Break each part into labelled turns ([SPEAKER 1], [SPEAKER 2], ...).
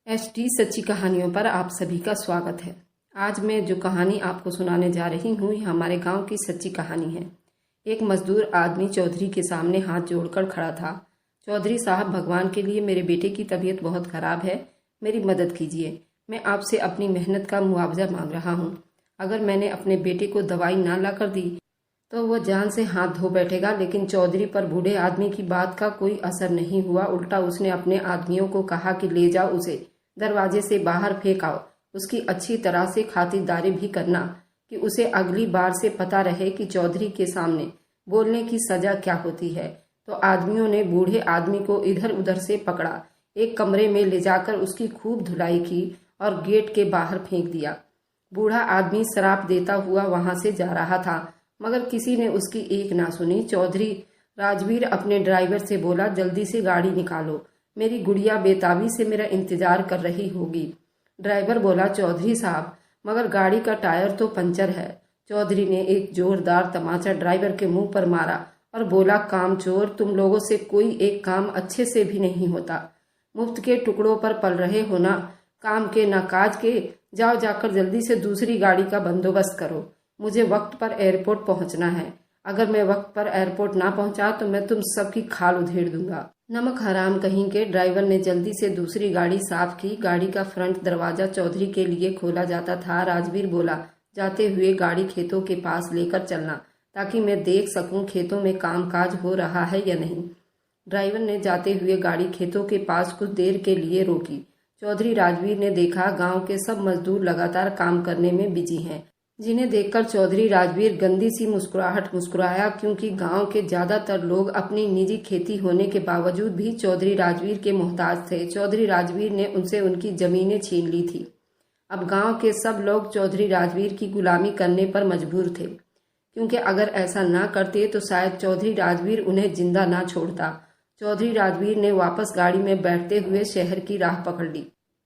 [SPEAKER 1] ST सच्ची कहानियों पर आप सभी का स्वागत है। आज मैं जो कहानी आपको सुनाने जा रही हूँ यह हमारे गांव की सच्ची कहानी है। एक मजदूर आदमी चौधरी के सामने हाथ जोड़कर खड़ा था। चौधरी साहब, भगवान के लिए मेरे बेटे की तबीयत बहुत खराब है, मेरी मदद कीजिए। मैं आपसे अपनी मेहनत का मुआवजा मांग रहा हूँ। अगर मैंने अपने बेटे को दवाई ना ला कर दी तो वह जान से हाथ धो बैठेगा। लेकिन चौधरी पर बूढ़े आदमी की बात का कोई असर नहीं हुआ। उल्टा उसने अपने आदमियों को कहा कि ले जाओ, उसे दरवाजे से बाहर फेंक आओ। उसकी अच्छी तरह से खातिरदारी भी करना कि उसे अगली बार से पता रहे कि चौधरी के सामने बोलने की सजा क्या होती है। तो आदमियों ने बूढ़े आदमी को इधर उधर से पकड़ा, एक कमरे में ले जाकर उसकी खूब धुलाई की और गेट के बाहर फेंक दिया। बूढ़ा आदमी शराब देता हुआ वहां से जा रहा था, मगर किसी ने उसकी एक ना सुनी। चौधरी राजवीर अपने ड्राइवर से बोला, जल्दी से गाड़ी निकालो, मेरी गुड़िया बेताबी से मेरा इंतजार कर रही होगी। ड्राइवर बोला, चौधरी साहब, मगर गाड़ी का टायर तो पंचर है। चौधरी ने एक जोरदार तमाचा ड्राइवर के मुंह पर मारा और बोला, कामचोर, तुम लोगों से कोई एक काम अच्छे से भी नहीं होता। मुफ्त के टुकड़ों पर पल रहे हो ना, काम के ना काज के। जाओ, जाकर जल्दी से दूसरी गाड़ी का बंदोबस्त करो। मुझे वक्त पर एयरपोर्ट पहुंचना है। अगर मैं वक्त पर एयरपोर्ट ना पहुंचा तो मैं तुम सबकी खाल उधेड़ दूंगा। नमक हराम कहीं के। ड्राइवर ने जल्दी से दूसरी गाड़ी साफ की। गाड़ी का फ्रंट दरवाजा चौधरी के लिए खोला जाता था। राजवीर बोला, जाते हुए गाड़ी खेतों के पास लेकर चलना, ताकि मैं देख सकूं खेतों में कामकाज हो रहा है या नहीं। ड्राइवर ने जाते हुए गाड़ी खेतों के पास कुछ देर के लिए रोकी। चौधरी राजवीर ने देखा गांव के सब मजदूर लगातार काम करने में बिजी हैं, जिन्हें देखकर चौधरी राजवीर गंदी सी मुस्कुराहट मुस्कुराया, क्योंकि गांव के ज्यादातर लोग अपनी निजी खेती होने के बावजूद भी चौधरी राजवीर के मोहताज थे। चौधरी राजवीर ने उनसे उनकी जमीनें छीन ली थी। अब गांव के सब लोग चौधरी राजवीर की गुलामी करने पर मजबूर थे, क्योंकि अगर ऐसा ना करते तो शायद चौधरी राजवीर उन्हें जिंदा ना छोड़ता। चौधरी राजवीर ने वापस गाड़ी में बैठते हुए शहर की राह पकड़ ली,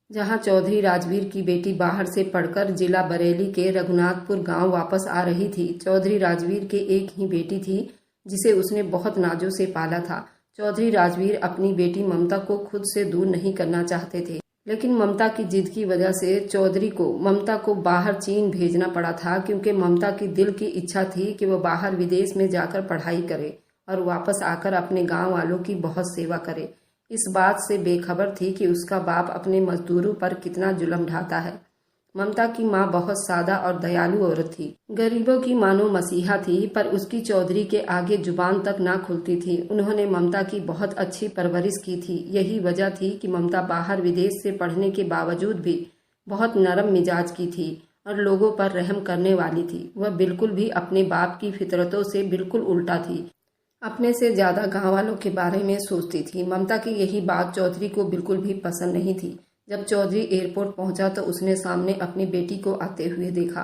[SPEAKER 1] जहां चौधरी राजवीर की बेटी बाहर से पढ़कर जिला बरेली के रघुनाथपुर गांव वापस आ रही थी। चौधरी राजवीर के एक ही बेटी थी, जिसे उसने बहुत नाजों से पाला था। चौधरी राजवीर अपनी बेटी ममता को खुद से दूर नहीं करना चाहते थे, लेकिन ममता की जिद की वजह से चौधरी को ममता को बाहर चीन भेजना पड़ा था, क्योंकि ममता की दिल की इच्छा थी कि वह बाहर विदेश में जाकर पढ़ाई करे और वापस आकर अपने गाँव वालों की बहुत सेवा करे। इस बात से बेखबर थी कि उसका बाप अपने मजदूरों पर कितना जुल्म ढाता है। ममता की माँ बहुत सादा और दयालु औरत थी, गरीबों की मानो मसीहा थी, पर उसकी चौधरी के आगे जुबान तक ना खुलती थी। उन्होंने ममता की बहुत अच्छी परवरिश की थी। यही वजह थी कि ममता बाहर विदेश से पढ़ने के बावजूद भी बहुत नरम मिजाज की थी और लोगों पर रहम करने वाली थी। वह बिल्कुल भी अपने बाप की फितरतों से बिल्कुल उल्टा थी, अपने से ज्यादा गांव वालों के बारे में सोचती थी। ममता की यही बात चौधरी को बिल्कुल भी पसंद नहीं थी। जब चौधरी एयरपोर्ट पहुंचा तो उसने सामने अपनी बेटी को आते हुए देखा।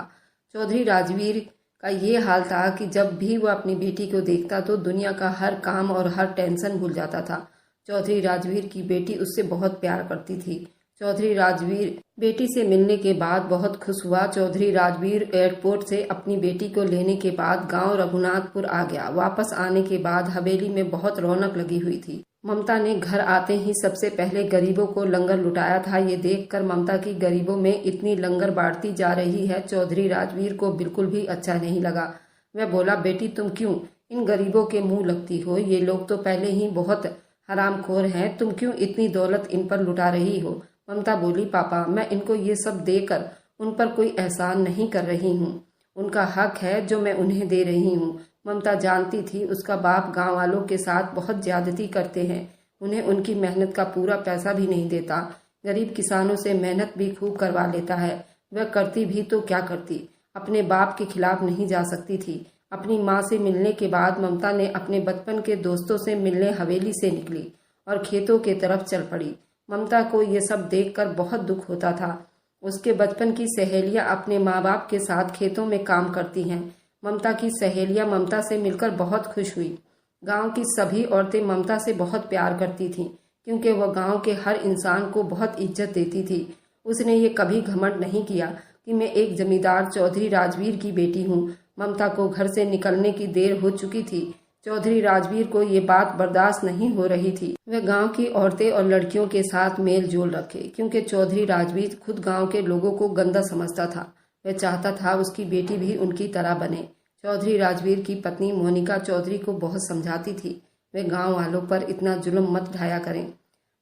[SPEAKER 1] चौधरी राजवीर का ये हाल था कि जब भी वह अपनी बेटी को देखता तो दुनिया का हर काम और हर टेंशन भूल जाता था। चौधरी राजवीर की बेटी उससे बहुत प्यार करती थी। चौधरी राजवीर बेटी से मिलने के बाद बहुत खुश हुआ। चौधरी राजवीर एयरपोर्ट से अपनी बेटी को लेने के बाद गांव रघुनाथपुर आ गया। वापस आने के बाद हवेली में बहुत रौनक लगी हुई थी। ममता ने घर आते ही सबसे पहले गरीबों को लंगर लुटाया था। ये देखकर ममता की गरीबों में इतनी लंगर बांटती जा रही है, चौधरी राजवीर को बिल्कुल भी अच्छा नहीं लगा। वह बोला, बेटी, तुम क्यों इन गरीबों के मुंह लगती हो? ये लोग तो पहले ही बहुत हरामखोर हैं, तुम क्यों इतनी दौलत इन पर लुटा रही हो? ममता बोली, पापा, मैं इनको ये सब देकर उन पर कोई एहसान नहीं कर रही हूँ। उनका हक है जो मैं उन्हें दे रही हूँ। ममता जानती थी उसका बाप गांव वालों के साथ बहुत ज्यादती करते हैं, उन्हें उनकी मेहनत का पूरा पैसा भी नहीं देता। गरीब किसानों से मेहनत भी खूब करवा लेता है। वह करती भी तो क्या करती, अपने बाप के खिलाफ नहीं जा सकती थी। अपनी माँ से मिलने के बाद ममता ने अपने बचपन के दोस्तों से मिलने हवेली से निकली और खेतों के तरफ चल पड़ी। ममता को ये सब देखकर बहुत दुख होता था। उसके बचपन की सहेलियां अपने माँ बाप के साथ खेतों में काम करती हैं। ममता की सहेलियां ममता से मिलकर बहुत खुश हुई। गांव की सभी औरतें ममता से बहुत प्यार करती थीं, क्योंकि वह गांव के हर इंसान को बहुत इज्जत देती थी। उसने ये कभी घमंड नहीं किया कि मैं एक जमींदार चौधरी राजवीर की बेटी हूँ। ममता को घर से निकलने की देर हो चुकी थी। चौधरी राजवीर को ये बात बर्दाश्त नहीं हो रही थी। वह गांव की औरतें और लड़कियों के साथ मेल जोल रखे, क्योंकि चौधरी राजवीर खुद गांव के लोगों को गंदा समझता था। वह चाहता था उसकी बेटी भी उनकी तरह बने। चौधरी राजवीर की पत्नी मोनिका चौधरी को बहुत समझाती थी, वे गांव वालों पर इतना जुल्म मत ढाया करें।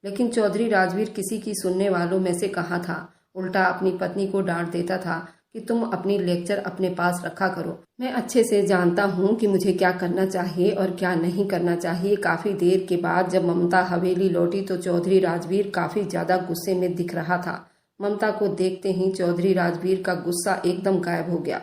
[SPEAKER 1] लेकिन चौधरी राजवीर किसी की सुनने वालों में से कहाँ था। उल्टा अपनी पत्नी को डांट देता था कि तुम अपनी लेक्चर अपने पास रखा करो। मैं अच्छे से जानता हूँ कि मुझे क्या करना चाहिए और क्या नहीं करना चाहिए। काफी देर के बाद जब ममता हवेली लौटी तो चौधरी राजवीर काफी ज्यादा गुस्से में दिख रहा था। ममता को देखते ही चौधरी राजवीर का गुस्सा एकदम गायब हो गया।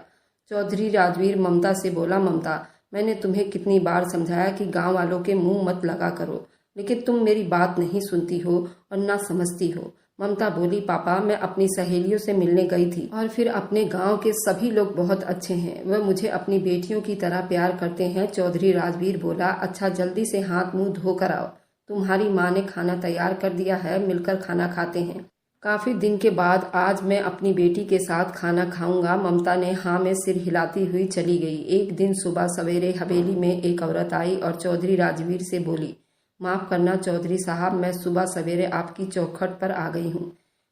[SPEAKER 1] चौधरी राजवीर ममता से बोला, ममता, मैंने तुम्हें कितनी बार समझाया कि गांव वालों के मुंह मत लगा करो, लेकिन तुम मेरी बात नहीं सुनती हो और ना समझती हो। ममता बोली, पापा, मैं अपनी सहेलियों से मिलने गई थी और फिर अपने गांव के सभी लोग बहुत अच्छे हैं, वह मुझे अपनी बेटियों की तरह प्यार करते हैं। चौधरी राजवीर बोला, अच्छा जल्दी से हाथ मुंह धोकर आओ, तुम्हारी माँ ने खाना तैयार कर दिया है, मिलकर खाना खाते हैं। काफी दिन के बाद आज मैं अपनी बेटी के साथ खाना खाऊंगा। ममता ने हाँ में सिर हिलाती हुई चली गई। एक दिन सुबह सवेरे हवेली में एक औरत आई और चौधरी राजवीर से बोली, माफ करना चौधरी साहब, मैं सुबह सवेरे आपकी चौखट पर आ गई हूँ,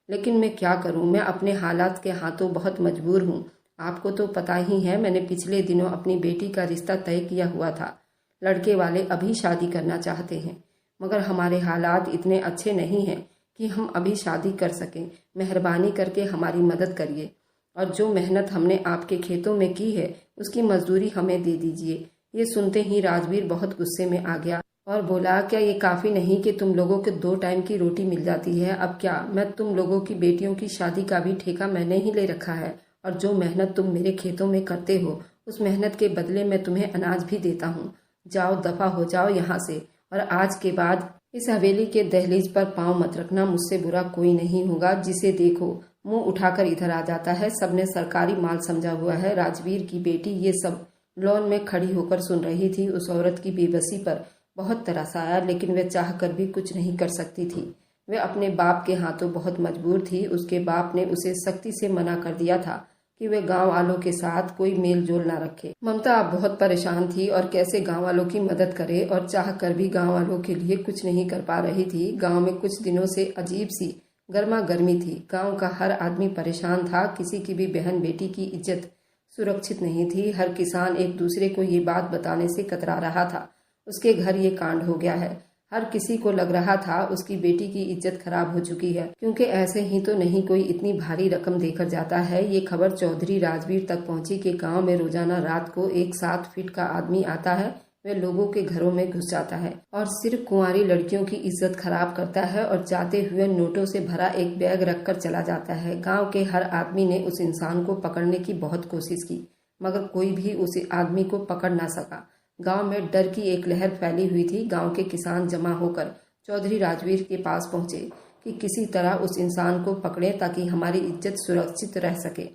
[SPEAKER 1] लेकिन मैं क्या करूँ, मैं अपने हालात के हाथों बहुत मजबूर हूँ। आपको तो पता ही है, मैंने पिछले दिनों अपनी बेटी का रिश्ता तय किया हुआ था। लड़के वाले अभी शादी करना चाहते हैं, मगर हमारे हालात इतने अच्छे नहीं हैं कि हम अभी शादी कर सकें। मेहरबानी करके हमारी मदद करिए और जो मेहनत हमने आपके खेतों में की है उसकी मजदूरी हमें दे दीजिए। ये सुनते ही राजवीर बहुत गुस्से में आ गया और बोला, क्या ये काफी नहीं कि तुम लोगों को 2 टाइम की रोटी मिल जाती है? अब क्या मैं तुम लोगों की बेटियों की शादी का भी ठेका मैंने ही ले रखा है, और जो मेहनत तुम मेरे खेतों में करते हो उस मेहनत के बदले में तुम्हें अनाज भी देता हूँ। जाओ, दफा हो जाओ यहाँ से, और आज के बाद इस हवेली के दहलीज पर पांव मत रखना। मुझसे बुरा कोई नहीं होगा, जिसे देखो मुंह उठाकर इधर आ जाता है। सबने सरकारी माल समझा हुआ है। राजवीर की बेटी ये सब लॉन में खड़ी होकर सुन रही थी। उस औरत की बेबसी पर बहुत तरस आया, लेकिन वह चाहकर भी कुछ नहीं कर सकती थी। वह अपने बाप के हाथों बहुत मजबूर थी। उसके बाप ने उसे सख्ती से मना कर दिया था कि वे गांव वालों के साथ कोई मेल जोल ना रखे। ममता अब बहुत परेशान थी और कैसे गांव वालों की मदद करे, और चाह कर भी गांव वालों के लिए कुछ नहीं कर पा रही थी। गांव में कुछ दिनों से अजीब सी गर्मा गर्मी थी। गांव का हर आदमी परेशान था। किसी की भी बहन बेटी की इज्जत सुरक्षित नहीं थी। हर किसान एक दूसरे को ये बात बताने से कतरा रहा था, उसके घर ये कांड हो गया है। हर किसी को लग रहा था उसकी बेटी की इज्जत खराब हो चुकी है, क्योंकि ऐसे ही तो नहीं कोई इतनी भारी रकम देकर जाता है। ये खबर चौधरी राजवीर तक पहुंची कि गांव में रोजाना रात को एक 7 फीट का आदमी आता है। वह लोगों के घरों में घुस जाता है और सिर्फ कुंवारी लड़कियों की इज्जत खराब करता है, और जाते हुए नोटों से भरा एक बैग रखकर चला जाता है। गाँव के हर आदमी ने उस इंसान को पकड़ने की बहुत कोशिश की, मगर कोई भी उस आदमी को पकड़ ना सका। गांव में डर की एक लहर फैली हुई थी। गांव के किसान जमा होकर चौधरी राजवीर के पास पहुंचे कि किसी तरह उस इंसान को पकड़े ताकि हमारी इज्जत सुरक्षित रह सके।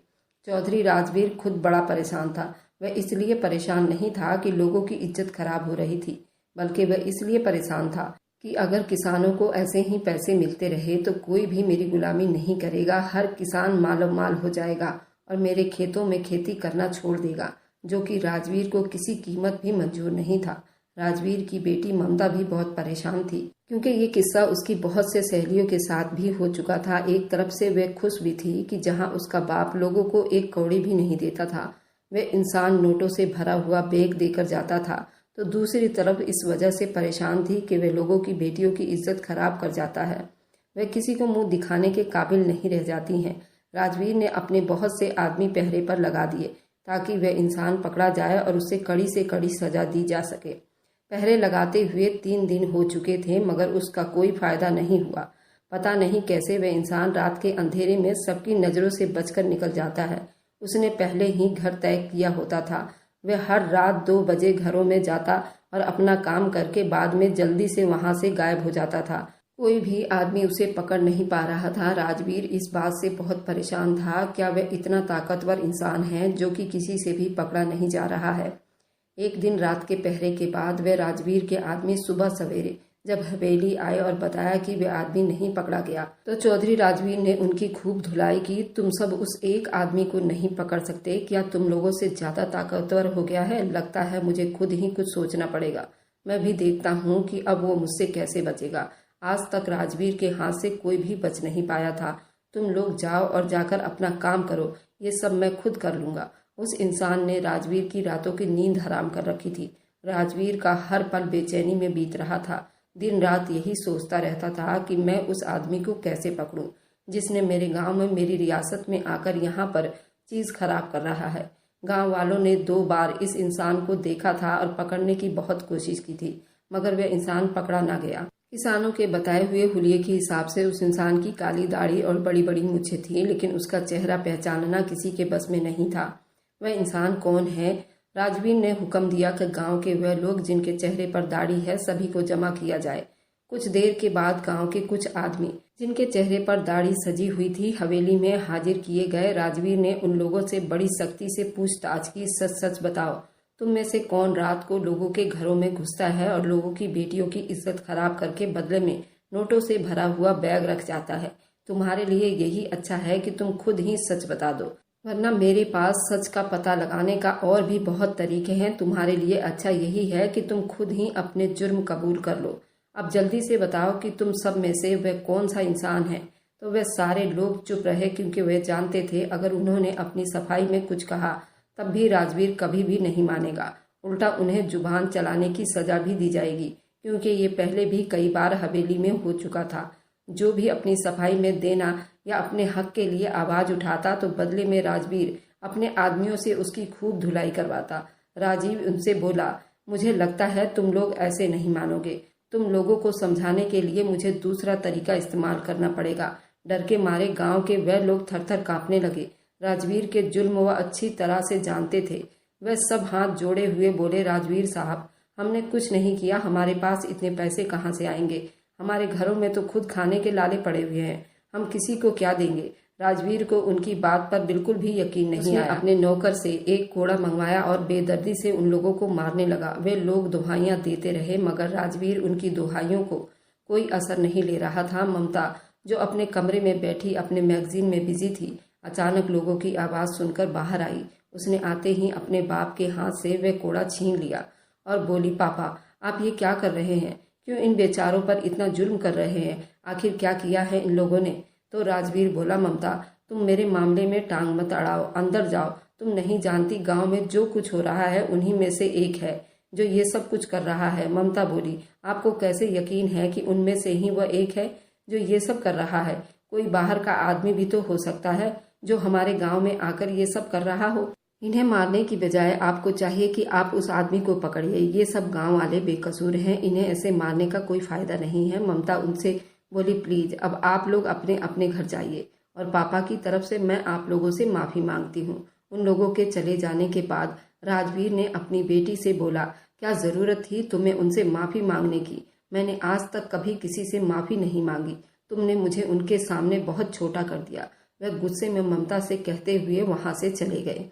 [SPEAKER 1] चौधरी राजवीर खुद बड़ा परेशान था। वह इसलिए परेशान नहीं था कि लोगों की इज्जत खराब हो रही थी, बल्कि वह इसलिए परेशान था कि अगर किसानों को ऐसे ही पैसे मिलते रहे तो कोई भी मेरी गुलामी नहीं करेगा। हर किसान मालो माल हो जाएगा और मेरे खेतों में खेती करना छोड़ देगा, जो कि राजवीर को किसी कीमत भी मंजूर नहीं था। राजवीर की बेटी ममता भी बहुत परेशान थी, क्योंकि ये किस्सा उसकी बहुत से सहेलियों के साथ भी हो चुका था। एक तरफ से वह खुश भी थी कि जहां उसका बाप लोगों को एक कौड़ी भी नहीं देता था, वह इंसान नोटों से भरा हुआ बैग देकर जाता था, तो दूसरी तरफ इस वजह से परेशान थी कि वह लोगों की बेटियों की इज्जत खराब कर जाता है। वह किसी को मुंह दिखाने के काबिल नहीं रह जाती हैं। राजवीर ने अपने बहुत से आदमी पहरे पर लगा दिए ताकि वह इंसान पकड़ा जाए और उसे कड़ी से कड़ी सजा दी जा सके। पहरे लगाते हुए 3 दिन हो चुके थे, मगर उसका कोई फायदा नहीं हुआ। पता नहीं कैसे वह इंसान रात के अंधेरे में सबकी नजरों से बचकर निकल जाता है। उसने पहले ही घर तय किया होता था। वह हर रात 2 बजे घरों में जाता और अपना काम करके बाद में जल्दी से वहां से गायब हो जाता था। कोई भी आदमी उसे पकड़ नहीं पा रहा था। राजवीर इस बात से बहुत परेशान था। क्या वह इतना ताकतवर इंसान है जो कि किसी से भी पकड़ा नहीं जा रहा है? एक दिन रात के पहरे के बाद वह राजवीर के आदमी सुबह सवेरे जब हवेली आए और बताया कि वे आदमी नहीं पकड़ा गया तो चौधरी राजवीर ने उनकी खूब धुलाई की। तुम सब उस एक आदमी को नहीं पकड़ सकते? क्या तुम लोगों से ज्यादा ताकतवर हो गया है? लगता है मुझे खुद ही कुछ सोचना पड़ेगा। मैं भी देखता हूँ कि अब वो मुझसे कैसे बचेगा। आज तक राजवीर के हाथ से कोई भी बच नहीं पाया था। तुम लोग जाओ और जाकर अपना काम करो, ये सब मैं खुद कर लूंगा। उस इंसान ने राजवीर की रातों की नींद हराम कर रखी थी। राजवीर का हर पल बेचैनी में बीत रहा था। दिन रात यही सोचता रहता था कि मैं उस आदमी को कैसे पकड़ूं जिसने मेरे गांव में, मेरी रियासत में आकर यहाँ पर चीज खराब कर रहा है। गांव वालों ने 2 बार इस इंसान को देखा था और पकड़ने की बहुत कोशिश की थी, मगर वह इंसान पकड़ा ना गया। किसानों के बताए हुए हुलिये के हिसाब से उस इंसान की काली दाढ़ी और बड़ी बड़ी मूछें थी, लेकिन उसका चेहरा पहचानना किसी के बस में नहीं था। वह इंसान कौन है? राजवीर ने हुक्म दिया कि गांव के वह लोग जिनके चेहरे पर दाढ़ी है सभी को जमा किया जाए। कुछ देर के बाद गांव के कुछ आदमी जिनके चेहरे पर दाढ़ी सजी हुई थी हवेली में हाजिर किए गए। राजवीर ने उन लोगों से बड़ी सख्ती से पूछताछ की। सच सच बताओ, तुम में से कौन रात को लोगों के घरों में घुसता है और लोगों की बेटियों की इज्जत खराब करके बदले में नोटों से भरा हुआ बैग रख जाता है? तुम्हारे लिए यही अच्छा है कि तुम खुद ही सच बता दो, वरना मेरे पास सच का पता लगाने का और भी बहुत तरीके हैं। तुम्हारे लिए अच्छा यही है कि तुम खुद ही अपने जुर्म कबूल कर लो। अब जल्दी से बताओ कि तुम सब में से वह कौन सा इंसान है। तो वह सारे लोग चुप रहे, क्योंकि वे जानते थे अगर उन्होंने अपनी सफाई में कुछ कहा तब भी राजवीर कभी भी नहीं मानेगा। उल्टा उन्हें जुबान चलाने की सजा भी दी जाएगी, क्योंकि ये पहले भी कई बार हवेली में हो चुका था। जो भी अपनी सफाई में देना या अपने हक के लिए आवाज उठाता तो बदले में राजवीर अपने आदमियों से उसकी खूब धुलाई करवाता। राजीव उनसे बोला, मुझे लगता है तुम लोग ऐसे नहीं मानोगे। तुम लोगों को समझाने के लिए मुझे दूसरा तरीका इस्तेमाल करना पड़ेगा। डर के मारे गांव के वह लोग थर थर कांपने लगे। राजवीर के जुल्म वह अच्छी तरह से जानते थे। वह सब हाथ जोड़े हुए बोले, राजवीर साहब, हमने कुछ नहीं किया। हमारे पास इतने पैसे कहाँ से आएंगे? हमारे घरों में तो खुद खाने के लाले पड़े हुए हैं, हम किसी को क्या देंगे? राजवीर को उनकी बात पर बिल्कुल भी यकीन नहीं आया। अपने नौकर से एक कोड़ा मंगवाया और बेदर्दी से उन लोगों को मारने लगा। वे लोग दुहाइयां देते रहे, मगर राजवीर उनकी दुहाइयों को कोई असर नहीं ले रहा था। ममता, जो अपने कमरे में बैठी अपने मैगजीन में बिजी थी, अचानक लोगों की आवाज सुनकर बाहर आई। उसने आते ही अपने बाप के हाथ से वह कोड़ा छीन लिया और बोली, पापा, आप ये क्या कर रहे हैं? क्यों इन बेचारों पर इतना जुल्म कर रहे हैं? आखिर क्या किया है इन लोगों ने? तो राजवीर बोला, ममता, तुम मेरे मामले में टांग मत अड़ाओ, अंदर जाओ। तुम नहीं जानती गांव में जो कुछ हो रहा है उन्हीं में से एक है जो ये सब कुछ कर रहा है। ममता बोली, आपको कैसे यकीन है कि उनमें से ही वह एक है जो ये सब कर रहा है? कोई बाहर का आदमी भी तो हो सकता है जो हमारे गांव में आकर ये सब कर रहा हो। इन्हें मारने की बजाय आपको चाहिए कि आप उस आदमी को पकड़िए। ये सब गांव वाले बेकसूर हैं, इन्हें ऐसे मारने का कोई फायदा नहीं है। ममता उनसे बोली, प्लीज अब आप लोग अपने अपने घर जाइए और पापा की तरफ से मैं आप लोगों से माफी मांगती हूँ। उन लोगों के चले जाने के बाद राजवीर ने अपनी बेटी से बोला, क्या जरूरत थी तुम्हें उनसे माफी मांगने की? मैंने आज तक कभी किसी से माफी नहीं मांगी। तुमने मुझे उनके सामने बहुत छोटा कर दिया। वह गुस्से में ममता से कहते हुए वहां से चले गए।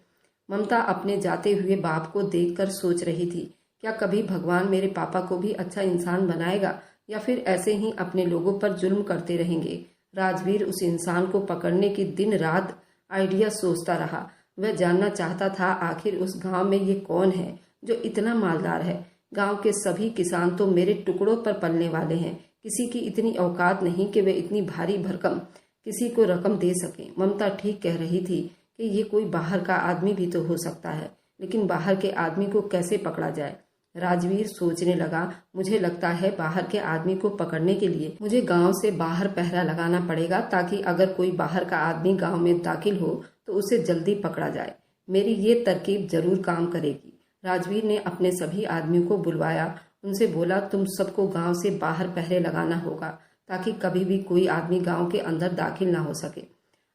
[SPEAKER 1] ममता अपने जाते हुए बाप को देखकर सोच रही थी, क्या कभी भगवान मेरे पापा को भी अच्छा इंसान बनाएगा या फिर ऐसे ही अपने लोगों पर जुल्म करते रहेंगे? राजवीर उस इंसान को पकड़ने की दिन रात आइडिया सोचता रहा। वह जानना चाहता था आखिर उस गांव में ये कौन है जो इतना मालदार है। गांव के सभी किसान तो मेरे टुकड़ों पर पलने वाले हैं। किसी की इतनी औकात नहीं कि वे इतनी भारी भरकम किसी को रकम दे सके। ममता ठीक कह रही थी कि ये कोई बाहर का आदमी भी तो हो सकता है, लेकिन बाहर के आदमी को कैसे पकड़ा जाए? राजवीर सोचने लगा, मुझे लगता है बाहर के आदमी को पकड़ने के लिए मुझे गांव से बाहर पहरा लगाना पड़ेगा, ताकि अगर कोई बाहर का आदमी गांव में दाखिल हो तो उसे जल्दी पकड़ा जाए। मेरी ये तरकीब जरूर काम करेगी। राजवीर ने अपने सभी आदमियों को बुलवाया। उनसे बोला, तुम सबको गांव से बाहर पहरे लगाना होगा, ताकि कभी भी कोई आदमी गांव के अंदर दाखिल ना हो सके।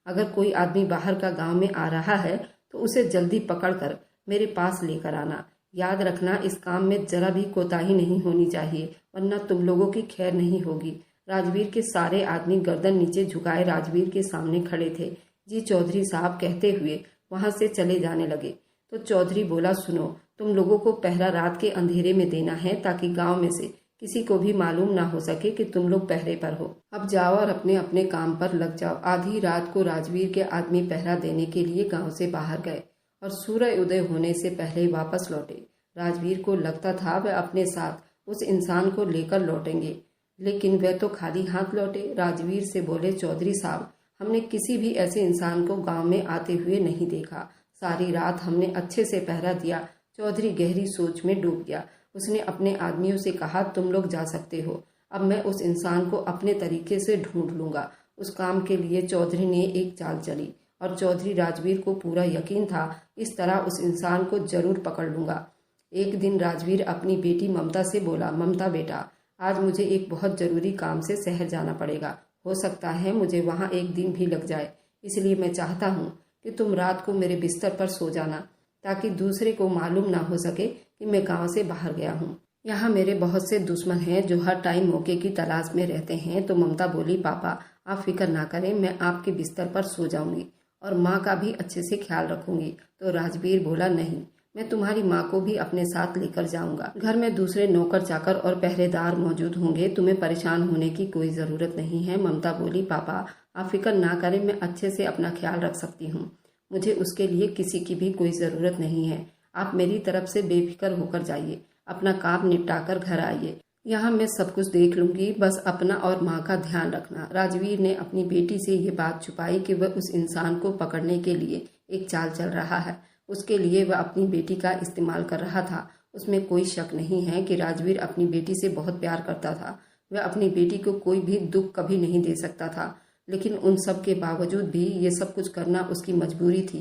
[SPEAKER 1] अगर कोई आदमी बाहर का गांव में आ रहा है तो उसे जल्दी पकड़कर मेरे पास लेकर आना। याद रखना, इस काम में जरा भी कोताही नहीं होनी चाहिए, वरना तुम लोगों की खैर नहीं होगी। राजवीर के सारे आदमी गर्दन नीचे झुकाए राजवीर के सामने खड़े थे। जी चौधरी साहब कहते हुए वहां से चले जाने लगे तो चौधरी बोला, सुनो, तुम लोगों को पहरा रात के अंधेरे में देना है, ताकि गांव में से किसी को भी मालूम ना हो सके कि तुम लोग पहरे पर हो। अब जाओ और अपने अपने काम पर लग जाओ। आधी रात को राजवीर के आदमी पहरा देने के लिए गांव से बाहर गए और सूर्य उदय होने से पहले ही वापस लौटे। राजवीर को लगता था वह अपने साथ उस इंसान को लेकर लौटेंगे, लेकिन वह तो खाली हाथ लौटे। राजवीर से बोले, चौधरी साहब, हमने किसी भी ऐसे इंसान को गांव में आते हुए नहीं देखा। सारी रात हमने अच्छे से पहरा दिया। चौधरी गहरी सोच में डूब गया। उसने अपने आदमियों से कहा, तुम लोग जा सकते हो, अब मैं उस इंसान को अपने तरीके से ढूंढ लूंगा। उस काम के लिए चौधरी ने एक चाल चली और चौधरी राजवीर को पूरा यकीन था इस तरह उस इंसान को जरूर पकड़ लूंगा। एक दिन राजवीर अपनी बेटी ममता से बोला, ममता बेटा, आज मुझे एक बहुत जरूरी काम से शहर जाना पड़ेगा। हो सकता है मुझे वहाँ एक दिन भी लग जाए, इसलिए मैं चाहता हूँ कि तुम रात को मेरे बिस्तर पर सो जाना, ताकि दूसरे को मालूम ना हो सके कि मैं गांव से बाहर गया हूँ। यहाँ मेरे बहुत से दुश्मन हैं जो हर टाइम मौके की तलाश में रहते हैं। तो ममता बोली, पापा आप फिक्र ना करें, मैं आपके बिस्तर पर सो जाऊंगी और माँ का भी अच्छे से ख्याल रखूंगी। तो राजवीर बोला, नहीं, मैं तुम्हारी माँ को भी अपने साथ लेकर जाऊंगा। घर में दूसरे नौकर चाकर और पहरेदार मौजूद होंगे, तुम्हें परेशान होने की कोई जरूरत नहीं है। ममता बोली, पापा आप फिक्र ना करें, मैं अच्छे से अपना ख्याल रख सकती हूँ, मुझे उसके लिए किसी की भी कोई ज़रूरत नहीं है। आप मेरी तरफ से बेफिक्र होकर जाइए, अपना काम निपटा कर घर आइए, यहाँ मैं सब कुछ देख लूंगी, बस अपना और माँ का ध्यान रखना। राजवीर ने अपनी बेटी से ये बात छुपाई कि वह उस इंसान को पकड़ने के लिए एक चाल चल रहा है। उसके लिए वह अपनी बेटी का इस्तेमाल कर रहा था। उसमें कोई शक नहीं है कि राजवीर अपनी बेटी से बहुत प्यार करता था। वह अपनी बेटी को कोई भी दुख कभी नहीं दे सकता था, लेकिन उन सब के बावजूद भी ये सब कुछ करना उसकी मजबूरी थी,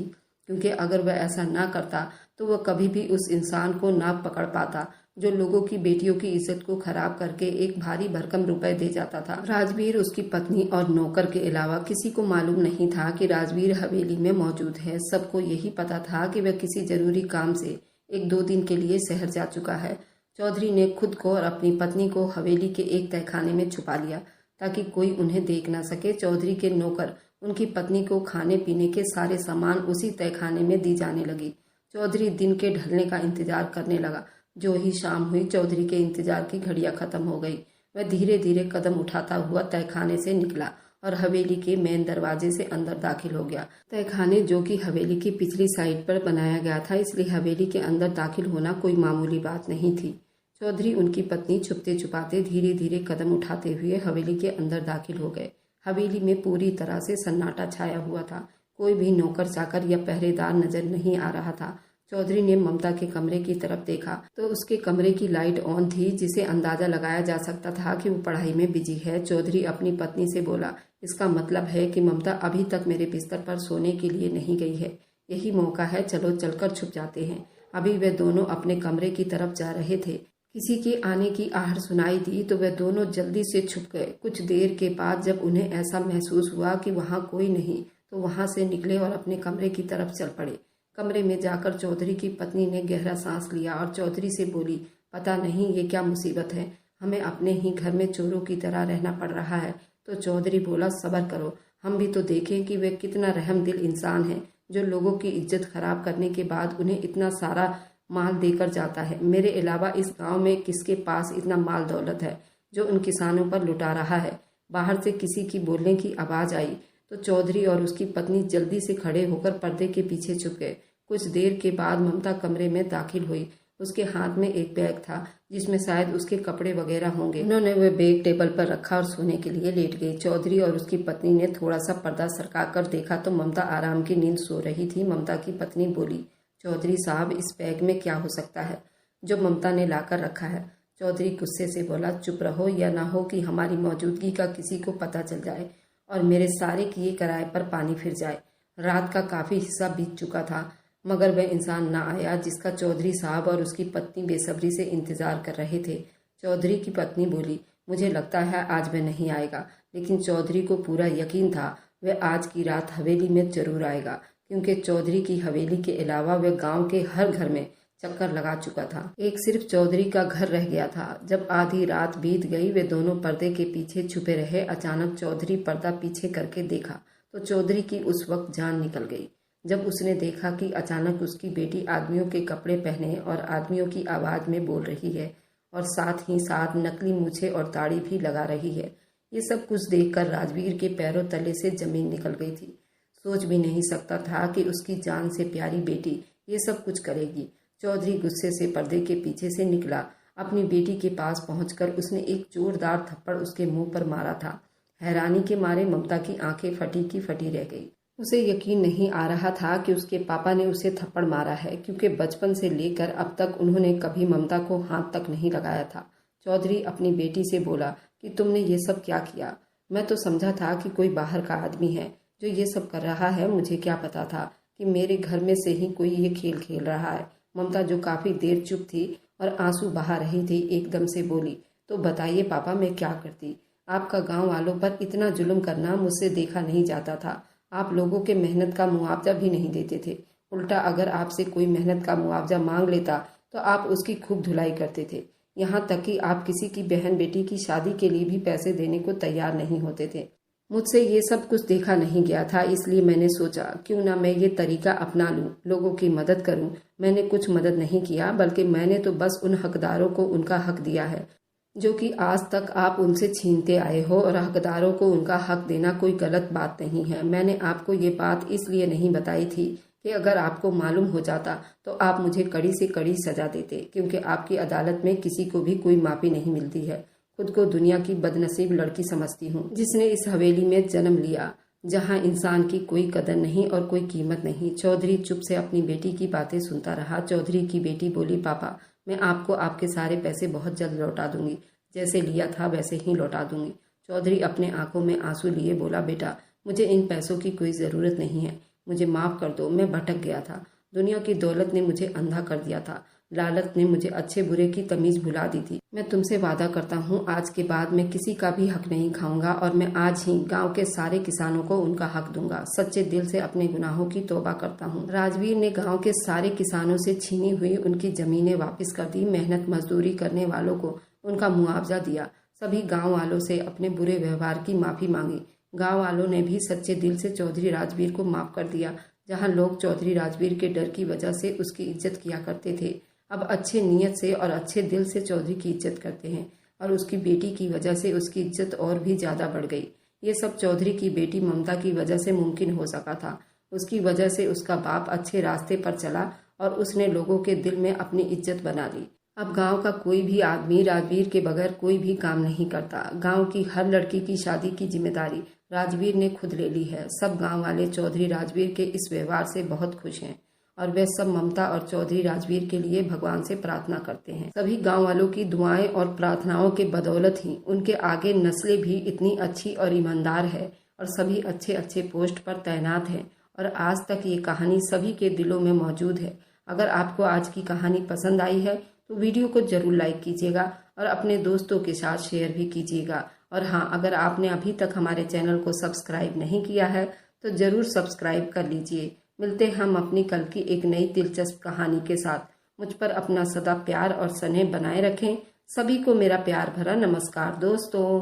[SPEAKER 1] क्योंकि अगर वह ऐसा ना करता तो वह कभी भी उस इंसान को ना पकड़ पाता जो लोगों की बेटियों की इज्जत को खराब करके एक भारी भरकम रुपए दे जाता था। राजवीर, उसकी पत्नी और नौकर के अलावा किसी को मालूम नहीं था कि राजवीर हवेली में मौजूद है। सबको यही पता था कि वह किसी जरूरी काम से 1-2 दिन के लिए शहर जा चुका है। चौधरी ने खुद को और अपनी पत्नी को हवेली के एक तहखाने में छुपा लिया ताकि कोई उन्हें देख ना सके। चौधरी के नौकर उनकी पत्नी को खाने पीने के सारे सामान उसी तहखाने में दी जाने लगी। चौधरी दिन के ढलने का इंतजार करने लगा। जो ही शाम हुई, चौधरी के इंतजार की घड़ियां खत्म हो गई। वह धीरे धीरे कदम उठाता हुआ तहखाने से निकला और हवेली के मेन दरवाजे से अंदर दाखिल हो गया। तहखाने जो कि हवेली की पिछली साइड पर बनाया गया था, इसलिए हवेली के अंदर दाखिल होना कोई मामूली बात नहीं थी। चौधरी, उनकी पत्नी छुपते छुपाते धीरे धीरे कदम उठाते हुए हवेली के अंदर दाखिल हो गए। हवेली में पूरी तरह से सन्नाटा छाया हुआ था। कोई भी नौकर चाकर या पहरेदार नजर नहीं आ रहा था। चौधरी ने ममता के कमरे की तरफ देखा तो उसके कमरे की लाइट ऑन थी, जिसे अंदाजा लगाया जा सकता था कि वो पढ़ाई में बिजी है। चौधरी अपनी पत्नी से बोला, इसका मतलब है कि ममता अभी तक मेरे बिस्तर पर सोने के लिए नहीं गई है। यही मौका है, चलो चलकर छुप जाते हैं। अभी वे दोनों अपने कमरे की तरफ जा रहे थे, किसी के आने की आहट सुनाई दी तो वे दोनों जल्दी से छुप गए। कुछ देर के बाद जब उन्हें ऐसा महसूस हुआ कि वहाँ कोई नहीं, तो वहाँ से निकले और अपने कमरे की तरफ चल पड़े। कमरे में जाकर चौधरी की पत्नी ने गहरा सांस लिया और चौधरी से बोली, पता नहीं ये क्या मुसीबत है, हमें अपने ही घर में चोरों की तरह रहना पड़ रहा है। तो चौधरी बोला, सब्र करो, हम भी तो देखें कि वे कितना रहमदिल इंसान है, जो लोगों की इज्जत खराब करने के बाद उन्हें इतना सारा माल देकर जाता है। मेरे अलावा इस गांव में किसके पास इतना माल दौलत है जो उन किसानों पर लुटा रहा है। बाहर से किसी की बोलने की आवाज आई तो चौधरी और उसकी पत्नी जल्दी से खड़े होकर पर्दे के पीछे छुप गए। कुछ देर के बाद ममता कमरे में दाखिल हुई। उसके हाथ में एक बैग था जिसमें शायद उसके कपड़े वगैरह होंगे। उन्होंने वह बैग टेबल पर रखा और सोने के लिए लेट गई। चौधरी और उसकी पत्नी ने थोड़ा सा पर्दा सरका कर देखा तो ममता आराम की नींद सो रही थी। ममता की पत्नी बोली, चौधरी साहब, इस बैग में क्या हो सकता है जो ममता ने लाकर रखा है। चौधरी गुस्से से बोला, चुप रहो, या ना हो कि हमारी मौजूदगी का किसी को पता चल जाए और मेरे सारे किए कराए पर पानी फिर जाए। रात का काफी हिस्सा बीत चुका था मगर वह इंसान ना आया जिसका चौधरी साहब और उसकी पत्नी बेसब्री से इंतजार कर रहे थे। चौधरी की पत्नी बोली, मुझे लगता है आज वह नहीं आएगा, लेकिन चौधरी को पूरा यकीन था वह आज की रात हवेली में जरूर आएगा, क्योंकि चौधरी की हवेली के अलावा वह गांव के हर घर में चक्कर लगा चुका था। एक सिर्फ चौधरी का घर रह गया था। जब आधी रात बीत गई, वे दोनों पर्दे के पीछे छुपे रहे। अचानक चौधरी पर्दा पीछे करके देखा तो चौधरी की उस वक्त जान निकल गई जब उसने देखा कि अचानक उसकी बेटी आदमियों के कपड़े पहने और आदमियों की आवाज में बोल रही है। और साथ ही साथ नकली मूछें और दाढ़ी भी लगा रही है। ये सब कुछ देखकर राजवीर के पैरों तले से जमीन निकल गई थी। सोच भी नहीं सकता था कि उसकी जान से प्यारी बेटी ये सब कुछ करेगी। चौधरी गुस्से से पर्दे के पीछे से निकला। अपनी बेटी के पास पहुंचकर उसने एक जोरदार थप्पड़ उसके मुंह पर मारा था। हैरानी के मारे ममता की आंखें फटी की फटी रह गई। उसे यकीन नहीं आ रहा था कि उसके पापा ने उसे थप्पड़ मारा है, क्योंकि बचपन से लेकर अब तक उन्होंने कभी ममता को हाथ तक नहीं लगाया था। चौधरी अपनी बेटी से बोला कि तुमने ये सब क्या किया? मैं तो समझा था कि कोई बाहर का आदमी है जो ये सब कर रहा है। मुझे क्या पता था कि मेरे घर में से ही कोई ये खेल खेल रहा है। ममता, जो काफी देर चुप थी और आंसू बहा रही थी, एकदम से बोली, तो बताइए पापा, मैं क्या करती? आपका गांव वालों पर इतना जुल्म करना मुझसे देखा नहीं जाता था। आप लोगों के मेहनत का मुआवजा भी नहीं देते थे। उल्टा अगर आपसे कोई मेहनत का मुआवजा मांग लेता तो आप उसकी खूब धुलाई करते थे। यहाँ तक कि आप किसी की बहन बेटी की शादी के लिए भी पैसे देने को तैयार नहीं होते थे। मुझसे ये सब कुछ देखा नहीं गया था, इसलिए मैंने सोचा क्यों ना मैं ये तरीका अपना लूं, लोगों की मदद करूं। मैंने कुछ मदद नहीं किया, बल्कि मैंने तो बस उन हकदारों को उनका हक दिया है जो कि आज तक आप उनसे छीनते आए हो, और हकदारों को उनका हक देना कोई गलत बात नहीं है। मैंने आपको ये बात इसलिए नहीं बताई थी कि अगर आपको मालूम हो जाता तो आप मुझे कड़ी से कड़ी सजा देते, क्योंकि आपकी अदालत में किसी को भी कोई माफी नहीं मिलती है। खुद को दुनिया की बदनसीब लड़की समझती हूँ जिसने इस हवेली में जन्म लिया जहाँ इंसान की कोई कदर नहीं और कोई कीमत नहीं। चौधरी चुप से अपनी बेटी की बातें सुनता रहा। चौधरी की बेटी बोली, पापा, मैं आपको आपके सारे पैसे बहुत जल्द लौटा दूंगी। जैसे लिया था वैसे ही लौटा दूंगी। चौधरी अपने आंखों में आंसू लिए बोला, बेटा, मुझे इन पैसों की कोई ज़रूरत नहीं है। मुझे माफ़ कर दो। मैं भटक गया था। दुनिया की दौलत ने मुझे अंधा कर दिया था। लालच ने मुझे अच्छे बुरे की तमीज़ भुला दी थी। मैं तुमसे वादा करता हूँ, आज के बाद मैं किसी का भी हक नहीं खाऊंगा, और मैं आज ही गांव के सारे किसानों को उनका हक दूंगा। सच्चे दिल से अपने गुनाहों की तौबा करता हूँ। राजवीर ने गांव के सारे किसानों से छीनी हुई उनकी जमीनें वापस कर दी। मेहनत मजदूरी करने वालों को उनका मुआवजा दिया। सभी गाँव वालों से अपने बुरे व्यवहार की माफ़ी मांगी। गाँव वालों ने भी सच्चे दिल से चौधरी राजवीर को माफ़ कर दिया। जहाँ लोग चौधरी राजवीर के डर की वजह से उसकी इज्जत किया करते थे, अब अच्छे नीयत से और अच्छे दिल से चौधरी की इज्जत करते हैं, और उसकी बेटी की वजह से उसकी इज्जत और भी ज़्यादा बढ़ गई। ये सब चौधरी की बेटी ममता की वजह से मुमकिन हो सका था। उसकी वजह से उसका बाप अच्छे रास्ते पर चला और उसने लोगों के दिल में अपनी इज्जत बना ली। अब गांव का कोई भी आदमी राजवीर के बगैर कोई भी काम नहीं करता। गांव की हर लड़की की शादी की जिम्मेदारी राजवीर ने खुद ले ली है। सब गांव वाले चौधरी राजवीर के इस व्यवहार से बहुत खुश हैं, और वे सब ममता और चौधरी राजवीर के लिए भगवान से प्रार्थना करते हैं। सभी गांव वालों की दुआएं और प्रार्थनाओं के बदौलत ही उनके आगे नस्लें भी इतनी अच्छी और ईमानदार है, और सभी अच्छे अच्छे पोस्ट पर तैनात हैं, और आज तक ये कहानी सभी के दिलों में मौजूद है। अगर आपको आज की कहानी पसंद आई है तो वीडियो को जरूर लाइक कीजिएगा और अपने दोस्तों के साथ शेयर भी कीजिएगा। और हाँ, अगर आपने अभी तक हमारे चैनल को सब्सक्राइब नहीं किया है तो जरूर सब्सक्राइब कर लीजिए। मिलते हैं हम अपनी कल की एक नई दिलचस्प कहानी के साथ। मुझ पर अपना सदा प्यार और स्नेह बनाए रखें। सभी को मेरा प्यार भरा नमस्कार दोस्तों।